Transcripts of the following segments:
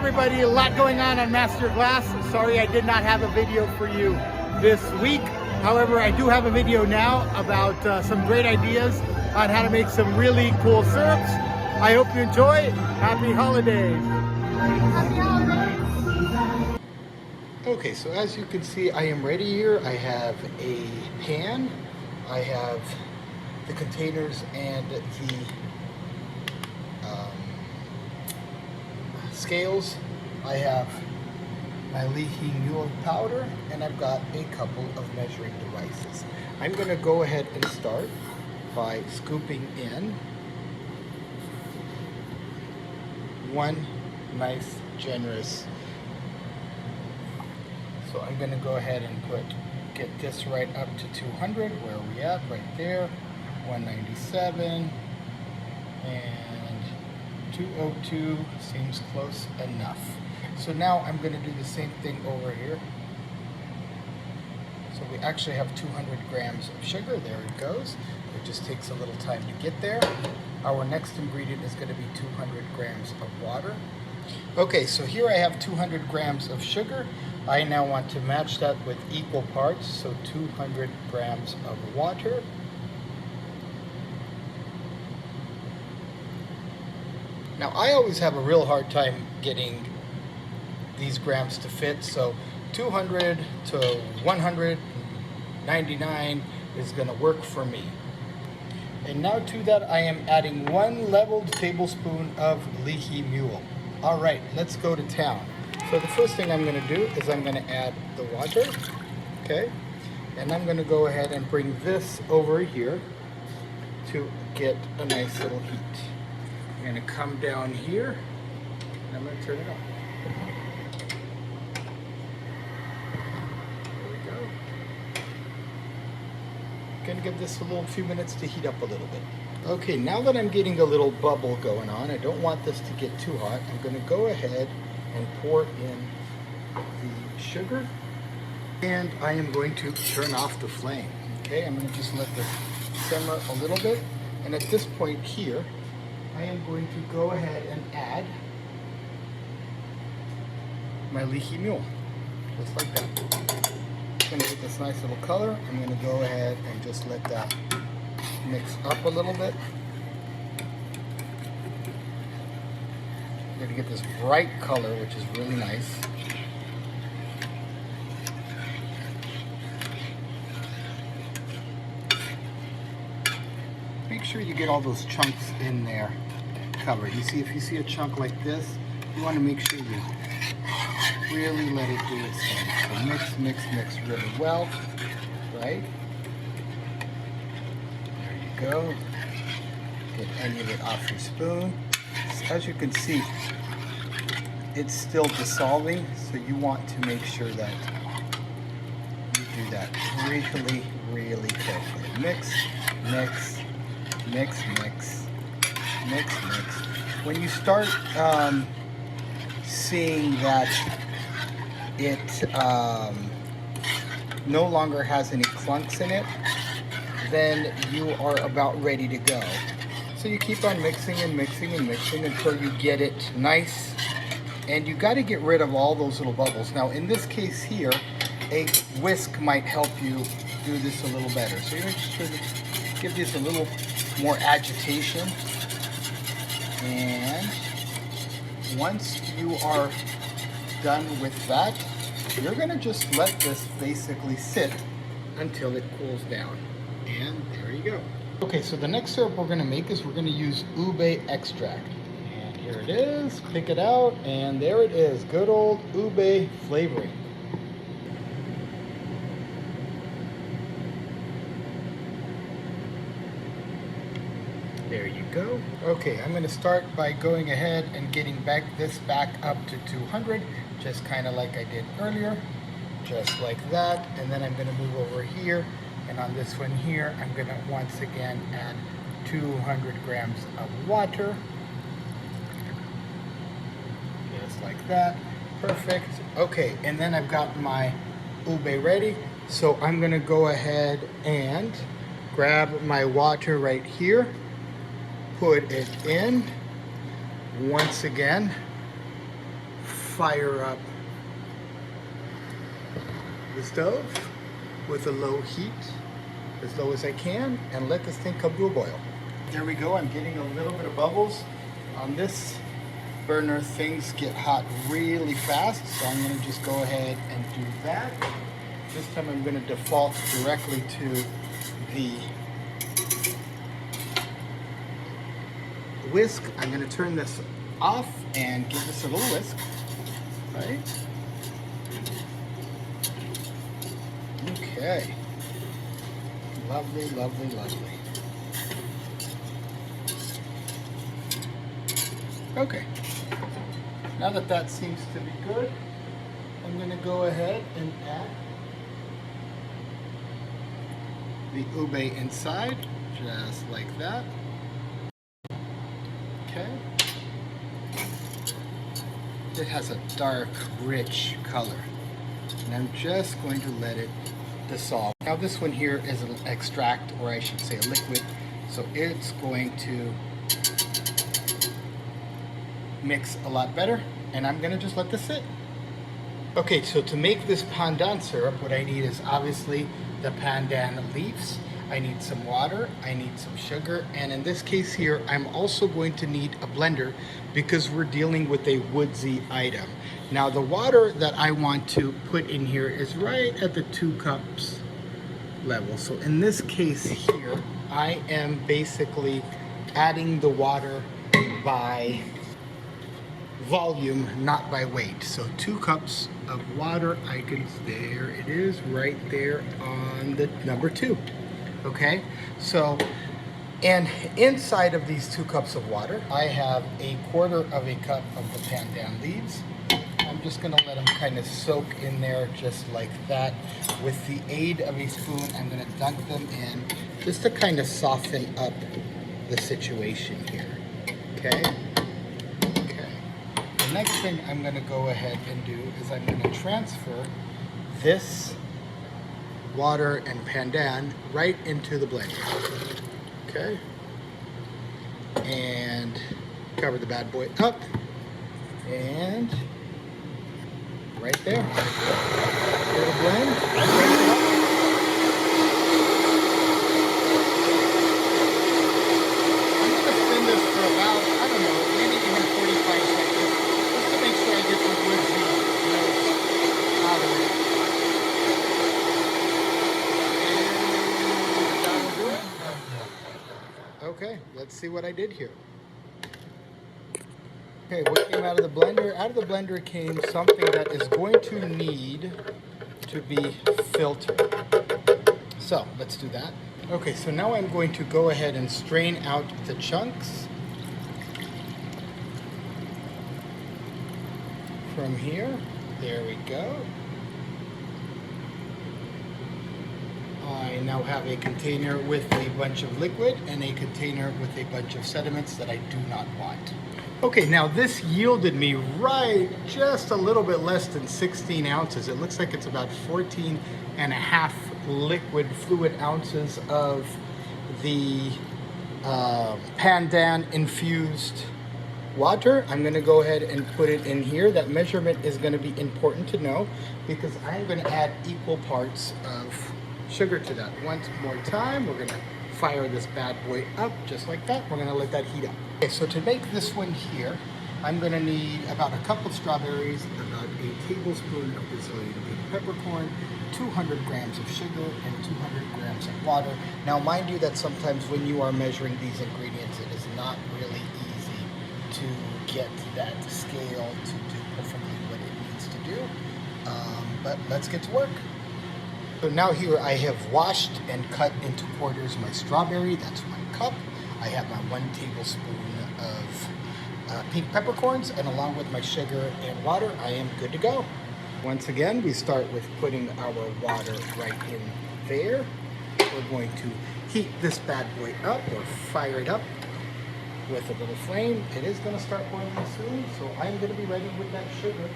everybody, a lot going on Masterglass. Sorry I did not have a video for you this week. However, I do have a video now about some great ideas on how to make some really cool syrups. I hope you enjoy. Happy holidays. Happy holidays. Okay, so as you can see, I am ready here. I have a pan. I have the containers and the scales. I have my Leahy Mule powder, and I've got a couple of measuring devices. I'm going to go ahead and start by scooping in one nice generous. So I'm going to go ahead and get this right up to 200. Where are we at? Right there. 197 and 202 seems close enough. So now I'm going to do the same thing over here. So we actually have 200 grams of sugar. There it goes. It just takes a little time to get there. Our next ingredient is going to be 200 grams of water. Okay, so here I have 200 grams of sugar. I now want to match that with equal parts, so 200 grams of water. Now, I always have a real hard time getting these grams to fit, so 200 to 199 is going to work for me. And now to that, I am adding 1 leveled tablespoon of Leahy Mule. All right, let's go to town. So the first thing I'm going to do is I'm going to add the water, okay? And I'm going to go ahead and bring this over here to get a nice little heat. I'm going to come down here, and I'm going to turn it on. There we go. Going to give this a few minutes to heat up a little bit. Okay, now that I'm getting a little bubble going on, I don't want this to get too hot. I'm going to go ahead and pour in the sugar, and I am going to turn off the flame. Okay, I'm going to just let this simmer a little bit, and at this point here, I am going to go ahead and add my Leahy Mule, just like that. I'm going to get this nice little color. I'm going to go ahead and just let that mix up a little bit. I'm going to get this bright color, which is really nice. Make sure you get all those chunks in there covered. You see, if you see a chunk like this, you want to make sure you really let it do its thing. So mix really well, right? There you go. Get any of it off your spoon. As you can see, it's still dissolving, so you want to make sure that you do that really, really carefully. Mix. When you start seeing that it no longer has any clunks in it, then you are about ready to go. So you keep on mixing until you get it nice, and you got to get rid of all those little bubbles. Now in this case here, a whisk might help you do this a little better. So you're just going to give this a little more agitation, and once you are done with that, you're going to just let this basically sit until it cools down. And there you go. Okay, so the next syrup we're going to make is we're going to use ube extract. And here it is. Pick it out, and there it is. Good old ube flavoring. There you go. Okay, I'm going to start by going ahead and getting this back up to 200, just kind of like I did earlier, just like that. And then I'm going to move over here, and on this one here, I'm going to once again add 200 grams of water, just like that. Perfect. Okay, and then I've got my ube ready, so I'm going to go ahead and grab my water right here, put it in, once again, fire up the stove with a low heat, as low as I can, and let this thing come to a boil. There we go. I'm getting a little bit of bubbles on this burner. Things get hot really fast, so I'm going to just go ahead and do that. This time I'm going to default directly to the whisk. I'm going to turn this off and give this a little whisk, right? Okay. Lovely, lovely, lovely. Okay. Now that that seems to be good, I'm going to go ahead and add the ube inside, just like that. Okay. It has a dark, rich color, and I'm just going to let it dissolve. Now this one here is an extract, or I should say a liquid, so it's going to mix a lot better, and I'm going to just let this sit. Okay, so to make this pandan syrup, what I need is obviously the pandan leaves. I need some water, I need some sugar, and in this case here, I'm also going to need a blender because we're dealing with a woodsy item. Now the water that I want to put in here is right at the 2 cups level. So in this case here, I am basically adding the water by volume, not by weight. So 2 cups of water, there it is right there on the number 2. Okay, so, and inside of these 2 cups of water, I have 1/4 of a cup of the pandan leaves. I'm just gonna let them kind of soak in there just like that. With the aid of a spoon, I'm gonna dunk them in just to kind of soften up the situation here, okay? Okay. The next thing I'm gonna go ahead and do is I'm gonna transfer this water and pandan right into the blender. Okay. And cover the bad boy up. And right there. Little blend. I'm going to spin this for about, I don't know, maybe even 45 seconds. Just to make sure I get the woodsy notes out of it. Okay, let's see what I did here. Okay, what came out of the blender? Out of the blender came something that is going to need to be filtered. So, let's do that. Okay, so now I'm going to go ahead and strain out the chunks from here. There we go. I now have a container with a bunch of liquid and a container with a bunch of sediments that I do not want. Okay, now this yielded me right just a little bit less than 16 ounces. It looks like it's about 14 and a half liquid fluid ounces of the pandan infused water. I'm going to go ahead and put it in here. That measurement is going to be important to know because I'm going to add equal parts of sugar to that. Once more time, we're going to fire this bad boy up just like that. We're going to let that heat up. Okay, so to make this one here, I'm going to need about a cup of strawberries, about a tablespoon of Brazilian pink peppercorn, 200 grams of sugar, and 200 grams of water. Now, mind you that sometimes when you are measuring these ingredients, it is not really easy to get that scale to do perfectly what it needs to do. But let's get to work. So now here I have washed and cut into quarters my strawberry. That's 1 cup. I have my 1 tablespoon of pink peppercorns, and along with my sugar and water, I am good to go. Once again, we start with putting our water right in there. We're going to heat this bad boy up or fire it up with a little flame. It is going to start boiling soon, so I'm going to be ready with that sugar.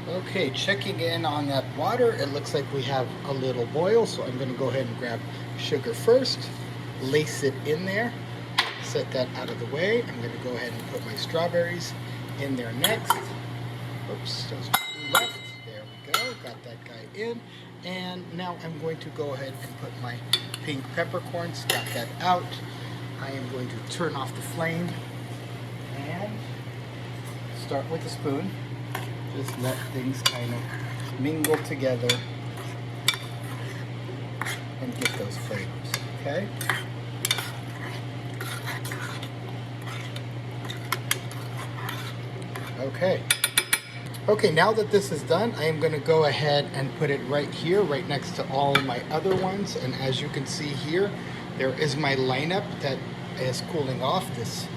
Okay, checking in on that water, it looks like we have a little boil, so I'm going to go ahead and grab sugar first, lace it in there, set that out of the way. I'm going to go ahead and put my strawberries in there next. Oops, there's two left. There we go. Got that guy in. And now I'm going to go ahead and put my pink peppercorns. Got that out. I am going to turn off the flame and start with a spoon. Just let things kind of mingle together and get those flavors, okay? Okay, now that this is done, I am going to go ahead and put it right here, right next to all my other ones. And as you can see here, there is my lineup that is cooling off. This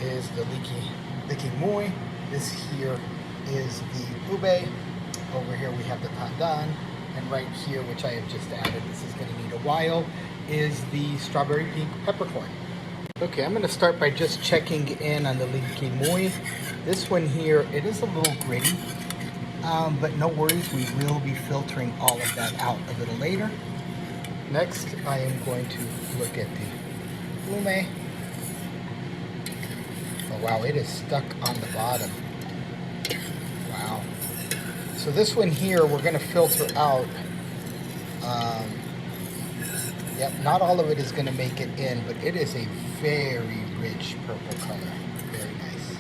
is the Leaky Moy. This here is the ube. Over here we have the pandan. And right here, which I have just added, this is going to need a while, is the strawberry pink peppercorn. Okay, I'm going to start by just checking in on the Leaky Moy. This one here, it is a little gritty, but no worries, we will be filtering all of that out a little later. Next, I am going to look at the ume. Oh wow, it is stuck on the bottom. Wow. So this one here, we're going to filter out. Yep, not all of it is going to make it in, but it is a very rich purple color. Very nice.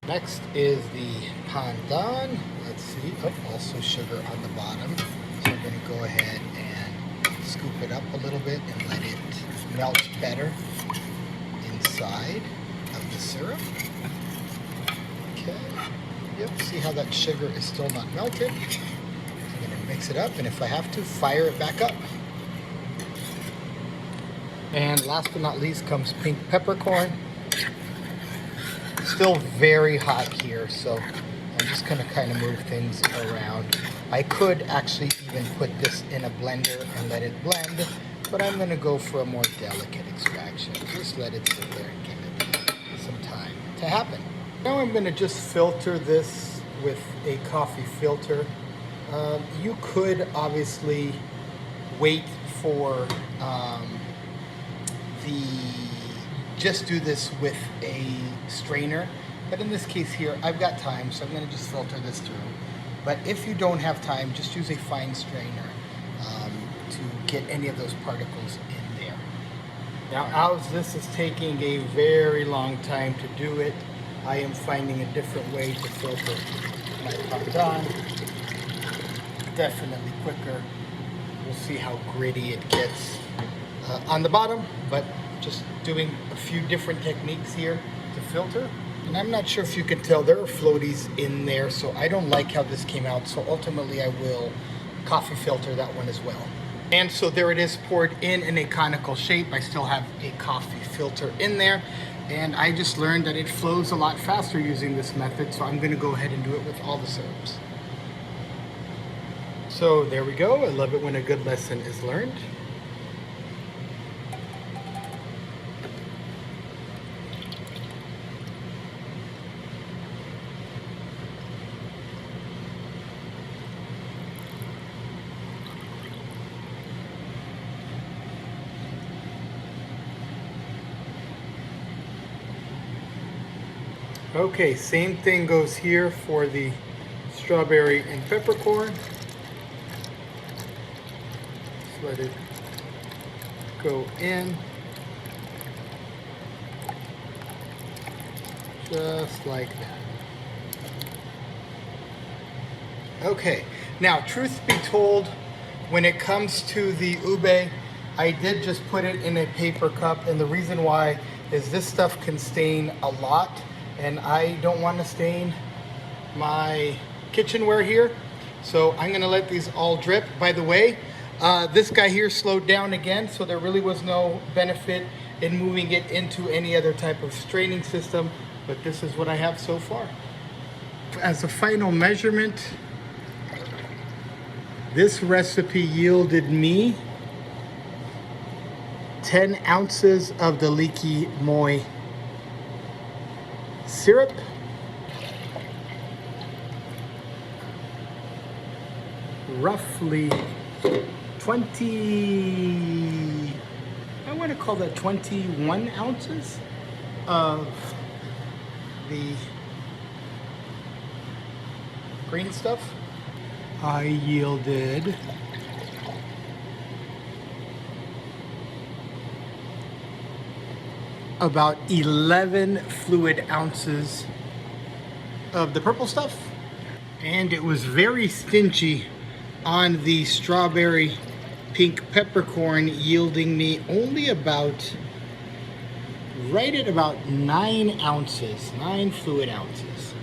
Next is the pandan. Let's see. Oh, also sugar on the bottom. So I'm going to go ahead and scoop it up a little bit and let it melt better inside of the syrup. Okay. Yep, see how that sugar is still not melted? I'm going to mix it up, and if I have to, fire it back up. And last but not least comes pink peppercorn. Still very hot here, so I'm just going to kind of move things around. I could actually even put this in a blender and let it blend, but I'm going to go for a more delicate extraction. Just let it sit there and give it some time to happen. Now I'm going to just filter this with a coffee filter. You could obviously wait for just do this with a strainer, but in this case here I've got time, so I'm going to just filter this through. But if you don't have time, just use a fine strainer to get any of those particles in there. Now, as this is taking a very long time to do it, I am finding a different way to filter my pandan. Definitely quicker. We'll see how gritty it gets on the bottom, but just doing a few different techniques here to filter. And I'm not sure if you can tell, there are floaties in there, so I don't like how this came out, so ultimately I will coffee filter that one as well. And so there it is, poured in a conical shape. I still have a coffee filter in there, and I just learned that it flows a lot faster using this method, so I'm going to go ahead and do it with all the syrups. So there we go. I love it when a good lesson is learned. Okay, same thing goes here for the strawberry and peppercorn. Just let it go in. Just like that. Okay, now truth be told, when it comes to the ube, I did just put it in a paper cup, and the reason why is this stuff can stain a lot, and I don't want to stain my kitchenware here, so I'm going to let these all drip. By the way, this guy here slowed down again, so there really was no benefit in moving it into any other type of straining system, but this is what I have so far. As a final measurement, this recipe yielded me 10 ounces of the Leaky Moy syrup, roughly 20, I want to call that 21 ounces of the green stuff. I yielded about 11 fluid ounces of the purple stuff, and it was very stingy on the strawberry pink peppercorn, yielding me only about right at about 9 ounces, 9 fluid ounces.